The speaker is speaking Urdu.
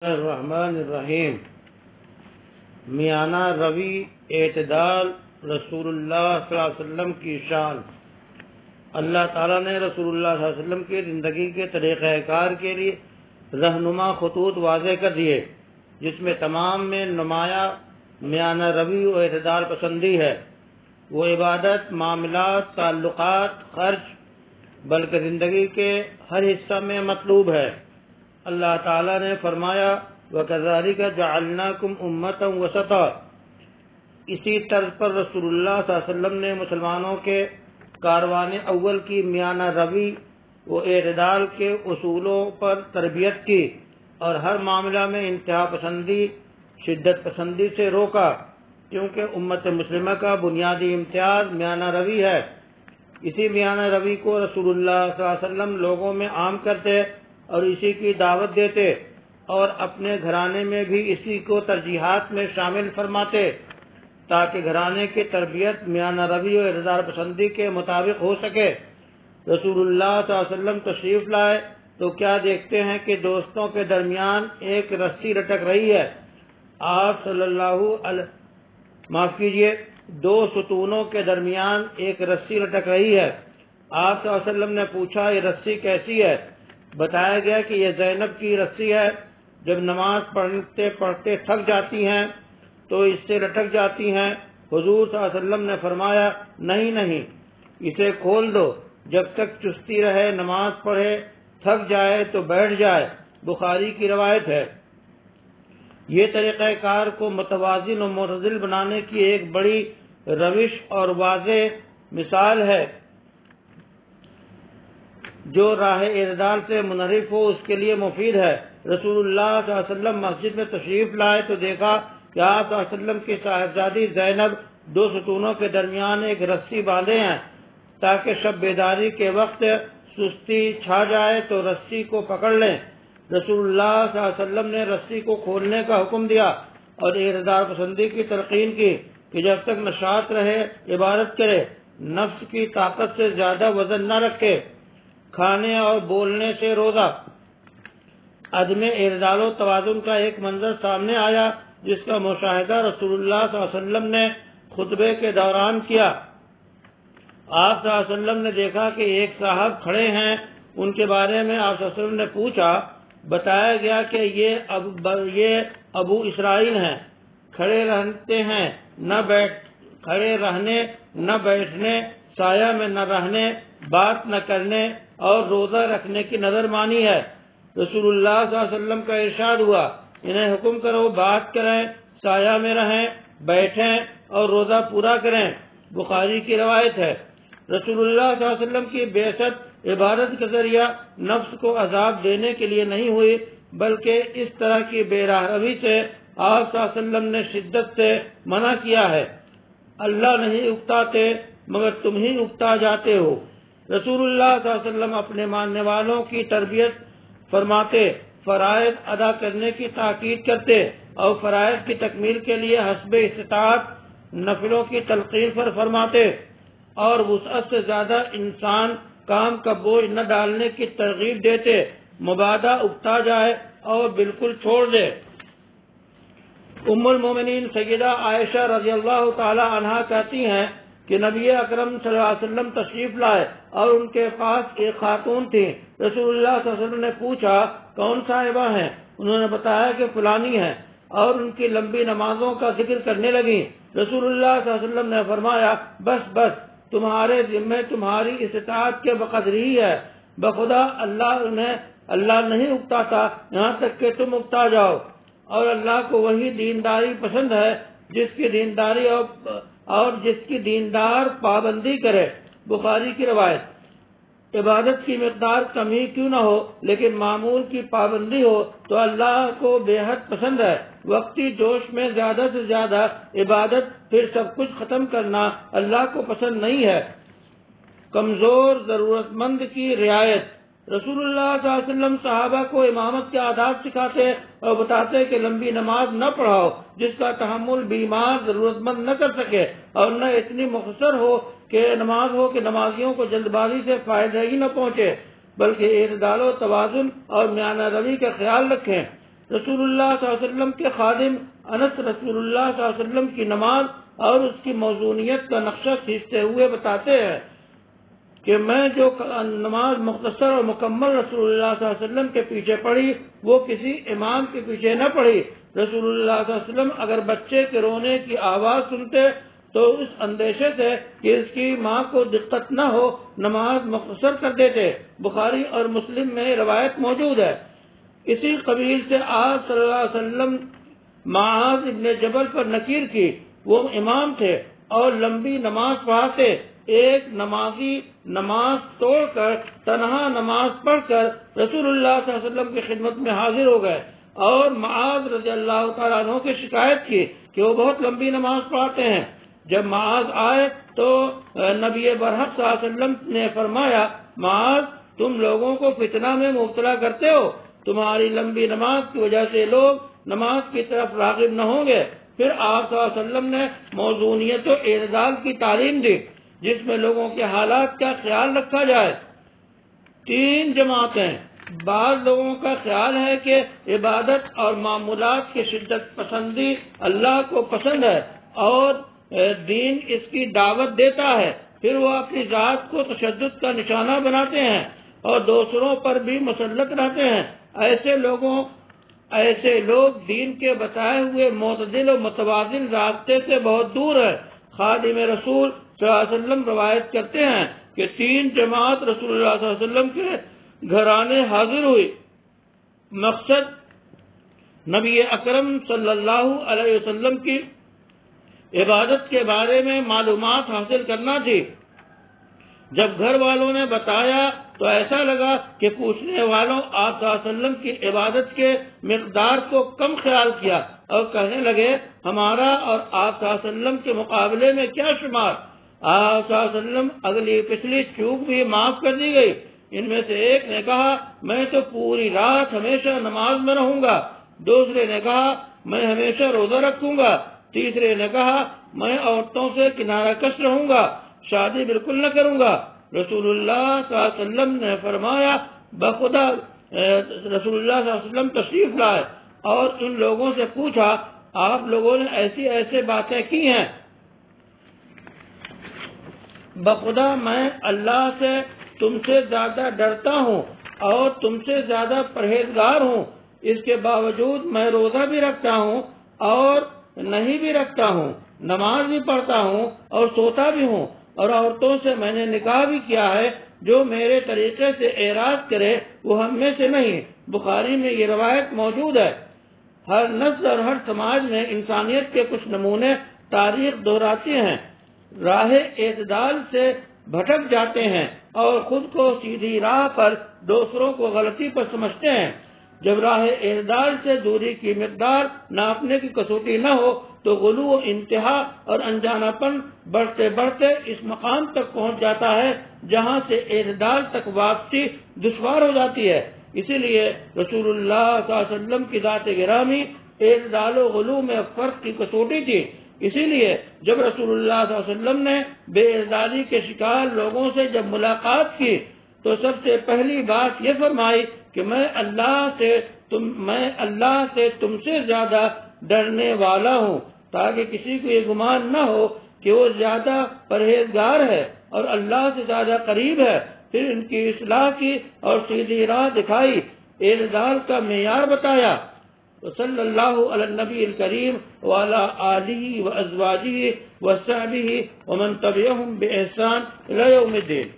الرحمن الرحیم۔ میانہ روی اعتدال رسول اللہ صلی اللہ علیہ وسلم کی شان۔ اللہ تعالیٰ نے رسول اللہ صلی اللہ علیہ وسلم کی زندگی کے طریقہ کار کے لیے رہنما خطوط واضح کر دیے، جس میں تمام میں نمایاں میانہ روی و اعتدال پسندی ہے۔ وہ عبادت، معاملات، تعلقات، خرچ بلکہ زندگی کے ہر حصہ میں مطلوب ہے۔ اللہ تعالیٰ نے فرمایا وَكَذَلِكَ جَعَلْنَاكُمْ أُمَّةً وَسَطًا۔ اسی طرز پر رسول اللہ صلی اللہ علیہ وسلم نے مسلمانوں کے کاروان اول کی میانہ روی و اعتدال کے اصولوں پر تربیت کی اور ہر معاملہ میں انتہا پسندی، شدت پسندی سے روکا، کیونکہ امت مسلمہ کا بنیادی امتیاز میانہ روی ہے۔ اسی میانہ روی کو رسول اللہ صلی اللہ علیہ وسلم لوگوں میں عام کرتے اور اسی کی دعوت دیتے اور اپنے گھرانے میں بھی اسی کو ترجیحات میں شامل فرماتے، تاکہ گھرانے کی تربیت میانہ روی و اعتدال پسندی کے مطابق ہو سکے۔ رسول اللہ صلی اللہ علیہ وسلم تشریف لائے تو کیا دیکھتے ہیں کہ دوستوں کے درمیان ایک رسی لٹک رہی ہے۔ آپ دو ستونوں کے درمیان ایک رسی لٹک رہی ہے۔ آپ صلی اللہ علیہ وسلم نے پوچھا یہ رسی کیسی ہے؟ بتایا گیا کہ یہ زینب کی رسی ہے، جب نماز پڑھتے پڑھتے تھک جاتی ہیں تو اس سے لٹک جاتی ہیں۔ حضور صلی اللہ علیہ وسلم نے فرمایا نہیں، اسے کھول دو، جب تک چستی رہے نماز پڑھے، تھک جائے تو بیٹھ جائے۔ بخاری کی روایت ہے۔ یہ طریقہ کار کو متوازن و معتدل بنانے کی ایک بڑی روش اور واضح مثال ہے۔ جو راہ اعتدال سے منحرف ہو اس کے لیے مفید ہے۔ رسول اللہ صلی اللہ علیہ وسلم مسجد میں تشریف لائے تو دیکھا کہ آپ صلی اللہ علیہ وسلم کی صاحبزادی زینب دو ستونوں کے درمیان ایک رسی باندھے ہیں، تاکہ شب بیداری کے وقت سستی چھا جائے تو رسی کو پکڑ لیں۔ رسول اللہ صلی اللہ علیہ وسلم نے رسی کو کھولنے کا حکم دیا اور اعتدال پسندی کی تلقین کی کہ جب تک نشاط رہے عبادت کرے، نفس کی طاقت سے زیادہ وزن نہ رکھے، کھانے اور بولنے سے روزہ۔ عدم اعتدال و توازن کا ایک منظر سامنے آیا، جس کا مشاہدہ رسول اللہ صلی اللہ علیہ وسلم نے خطبے کے دوران کیا۔ آپ صلی اللہ علیہ وسلم نے دیکھا کہ ایک صاحب کھڑے ہیں، ان کے بارے میں آپ صلی اللہ علیہ وسلم نے پوچھا۔ بتایا گیا کہ یہ ابو اسرائیل ہیں، کھڑے رہنے نہ بیٹھنے، سایہ میں نہ رہنے، بات نہ کرنے اور روزہ رکھنے کی نظر مانی ہے۔ رسول اللہ صلی اللہ علیہ وسلم کا ارشاد ہوا انہیں حکم کرو بات کریں، سایہ میں رہیں، بیٹھیں اور روزہ پورا کریں۔ بخاری کی روایت ہے۔ رسول اللہ صلی اللہ علیہ وسلم کی بعثت عبادت کا ذریعہ نفس کو عذاب دینے کے لیے نہیں ہوئی، بلکہ اس طرح کی بے راہ روی سے آپ صلی اللہ علیہ وسلم نے شدت سے منع کیا ہے۔ اللہ نہیں اکتاتے مگر تم ہی اکتا جاتے ہو۔ رسول اللہ صلی اللہ علیہ وسلم اپنے ماننے والوں کی تربیت فرماتے، فرائض ادا کرنے کی تاکید کرتے اور فرائض کی تکمیل کے لیے حسب استطاعت نفلوں کی تلقین فرماتے اور وسعت سے زیادہ انسان کام کا بوجھ نہ ڈالنے کی ترغیب دیتے، مبادا اکتا جائے اور بالکل چھوڑ دے۔ ام المومنین سیدہ عائشہ رضی اللہ تعالی عنہا کہتی ہیں کہ نبی اکرم صلی اللہ علیہ وسلم تشریف لائے اور ان کے پاس ایک خاتون تھی۔ رسول اللہ صلی اللہ علیہ وسلم نے پوچھا کون صاحبہ ہیں؟ انہوں نے بتایا کہ فلانی ہے اور ان کی لمبی نمازوں کا ذکر کرنے لگی۔ رسول اللہ صلی اللہ علیہ وسلم نے فرمایا بس تمہارے ذمے تمہاری استطاعت کے بقدر ہی ہے، بخدا اللہ نہیں اکتاتا یہاں تک کہ تم اکتا جاؤ، اور اللہ کو وہی دینداری پسند ہے جس کی دینداری اور جس کی دیندار پابندی کرے۔ بخاری کی روایت۔ عبادت کی مقدار کم ہی کیوں نہ ہو لیکن معمول کی پابندی ہو تو اللہ کو بے حد پسند ہے۔ وقتی جوش میں زیادہ سے زیادہ عبادت پھر سب کچھ ختم کرنا اللہ کو پسند نہیں ہے۔ کمزور ضرورت مند کی رعایت۔ رسول اللہ صلی اللہ علیہ وسلم صحابہ کو امامت کے آداب سکھاتے اور بتاتے کہ لمبی نماز نہ پڑھاؤ جس کا تحمل بیمار ضرورت مند نہ کر سکے، اور نہ اتنی مختصر ہو کہ نمازیوں کو جلد بازی سے فائدہ ہی نہ پہنچے، بلکہ اعتدال و توازن اور میانہ روی کا خیال رکھیں۔ رسول اللہ صلی اللہ علیہ وسلم کے خادم انس رسول اللہ صلی اللہ علیہ وسلم کی نماز اور اس کی موزونیت کا نقشہ کھینچتے ہوئے بتاتے ہیں کہ میں جو نماز مختصر اور مکمل رسول اللہ صلی اللہ علیہ وسلم کے پیچھے پڑھی وہ کسی امام کے پیچھے نہ پڑھی. رسول اللہ صلی اللہ علیہ وسلم اگر بچے کے رونے کی آواز سنتے تو اس اندیشے سے کہ اس کی ماں کو دقت نہ ہو نماز مختصر کر دیتے. بخاری اور مسلم میں روایت موجود ہے. اسی قبیل سے آپ صلی اللہ علیہ وسلم معاذ ابن جبل پر نکیر کی. وہ امام تھے اور لمبی نماز پڑھاتے. ایک نمازی نماز توڑ کر تنہا نماز پڑھ کر رسول اللہ صلی اللہ علیہ وسلم کی خدمت میں حاضر ہو گئے اور معاذ رضی اللہ تعالیٰ عنہ کی شکایت کی کہ وہ بہت لمبی نماز پڑھاتے ہیں. جب معاذ آئے تو نبی برحق صلی اللہ علیہ وسلم نے فرمایا معاذ تم لوگوں کو فتنہ میں مبتلا کرتے ہو. تمہاری لمبی نماز کی وجہ سے لوگ نماز کی طرف راغب نہ ہوں گے. پھر آپ صلی اللہ علیہ وسلم نے موزونیت و اعتدال کی تعلیم دی جس میں لوگوں کے حالات کا خیال رکھا جائے. 3 جماعتیں. بعض لوگوں کا خیال ہے کہ عبادت اور معمولات کی شدت پسندی اللہ کو پسند ہے اور دین اس کی دعوت دیتا ہے. پھر وہ اپنی ذات کو تشدد کا نشانہ بناتے ہیں اور دوسروں پر بھی مسلط رہتے ہیں. ایسے لوگ دین کے بتائے ہوئے معتدل و متوازن راستے سے بہت دور ہے. خادم رسول صلی اللہ علیہ وسلم روایت کرتے ہیں کہ 3 جماعت رسول اللہ صلی اللہ علیہ وسلم کے گھرانے حاضر ہوئی. مقصد نبی اکرم صلی اللہ علیہ وسلم کی عبادت کے بارے میں معلومات حاصل کرنا تھی. جب گھر والوں نے بتایا تو ایسا لگا کہ پوچھنے والوں آپ صلی اللہ علیہ وسلم کی عبادت کے مقدار کو کم خیال کیا اور کہنے لگے ہمارا اور آپ صلی اللہ علیہ وسلم کے مقابلے میں کیا شمار. آپ صلی اللہ علیہ وسلم اگلی پچھلی چوک بھی معاف کر دی گئی. ان میں سے ایک نے کہا میں تو پوری رات ہمیشہ نماز میں رہوں گا. دوسرے نے کہا میں ہمیشہ روزہ رکھوں گا. تیسرے نے کہا میں عورتوں سے کنارہ کش رہوں گا, شادی بالکل نہ کروں گا. رسول اللہ صلی اللہ علیہ وسلم نے فرمایا بخدا رسول اللہ صلی اللہ علیہ وسلم تشریف لائے اور ان لوگوں سے پوچھا آپ لوگوں نے ایسی باتیں کی ہیں. بخدا میں اللہ سے تم سے زیادہ ڈرتا ہوں اور تم سے زیادہ پرہیزگار ہوں. اس کے باوجود میں روزہ بھی رکھتا ہوں اور نہیں بھی رکھتا ہوں, نماز بھی پڑھتا ہوں اور سوتا بھی ہوں, اور عورتوں سے میں نے نکاح بھی کیا ہے. جو میرے طریقے سے اعراض کرے وہ ہم میں سے نہیں. بخاری میں یہ روایت موجود ہے. ہر نسل اور ہر سماج میں انسانیت کے کچھ نمونے تاریخ دہراتی ہیں. راہ اعتدال سے بھٹک جاتے ہیں اور خود کو سیدھی راہ پر دوسروں کو غلطی پر سمجھتے ہیں. جب راہ اعتدال سے دوری کی مقدار ناپنے کی کسوٹی نہ ہو تو غلو و انتہا اور انجانا پن بڑھتے بڑھتے اس مقام تک پہنچ جاتا ہے جہاں سے اعتدال تک واپسی دشوار ہو جاتی ہے. اسی لیے رسول اللہ صلی اللہ علیہ وسلم کی ذات گرامی اعتدال و غلو میں فرق کی کسوٹی تھی. اسی لیے جب رسول اللہ صلی اللہ علیہ وسلم نے بے اعتدالی کے شکار لوگوں سے جب ملاقات کی تو سب سے پہلی بات یہ فرمائی کہ میں اللہ سے تم سے زیادہ ڈرنے والا ہوں, تاکہ کسی کو یہ گمان نہ ہو کہ وہ زیادہ پرہیزگار ہے اور اللہ سے زیادہ قریب ہے. پھر ان کی اصلاح کی اور سیدھی راہ دکھائی, اعتدال کا معیار بتایا. صلی اللہ علی النبی الکریم وعلی آلہ وازواجہ وصحبہ ومن تبعہم بإحسان الی یوم الدین.